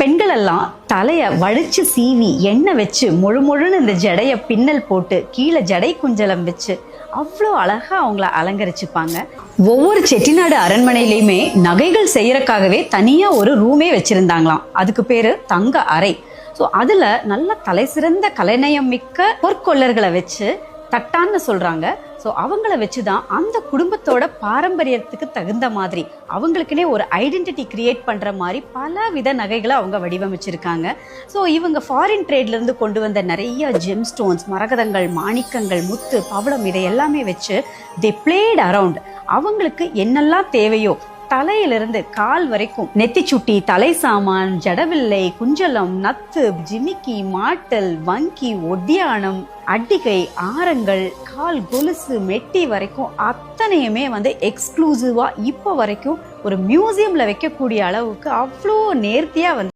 பெண்கள் எல்லாம் தலைய வலிச்சு சீவி எண்ணெய் வச்சு முழுன்னு இந்த ஜடைய பின்னல் போட்டு கீழே ஜடை குஞ்சலம் வச்சு அவ்வளோ அழகா அவங்கள அலங்கரிச்சுப்பாங்க. ஒவ்வொரு செட்டிநாடு அரண்மனையிலையுமே நகைகள் செய்யறதுக்காகவே தனியா ஒரு ரூமே வச்சிருந்தாங்களாம். அதுக்கு பேரு தங்க அறை. ஸோ அதுல நல்ல தலை சிறந்த கலைநயம் மிக்க பொற்கொள்ளர்களை வச்சு தட்டான்னு சொல்றாங்க. ஸோ அவங்கள வச்சுதான் அந்த குடும்பத்தோட பாரம்பரியத்துக்கு தகுந்த மாதிரி அவங்களுக்குன்னே ஒரு ஐடென்டிட்டி கிரியேட் பண்ற மாதிரி பல வித நகைகளை அவங்க வடிவமைச்சிருக்காங்க. ஸோ இவங்க ஃபாரின் ட்ரேட்ல இருந்து கொண்டு வந்த நிறைய ஜெம் ஸ்டோன்ஸ், மரகதங்கள், மாணிக்கங்கள், முத்து, பவளம் இதை எல்லாமே வச்சு தே பிளேட் அரவுண்ட். அவங்களுக்கு என்னெல்லாம் தேவையோ தலையிலிருந்து கால் வரைக்கும் நெத்தி சுட்டி, தலை சாமான், ஜடவில்லை, குஞ்சலம், நத்து, ஜிமிக்கி, மாட்டல், வங்கி, ஒட்டியானம், அட்டிகை, ஆரங்கள், கால் கொலுசு, மெட்டி வரைக்கும் அத்தனையுமே எக்ஸ்க்ளூசிவா இப்போ வரைக்கும் ஒரு மியூசியம்ல வைக்கக்கூடிய அளவுக்கு அவ்வளோ நேர்த்தியா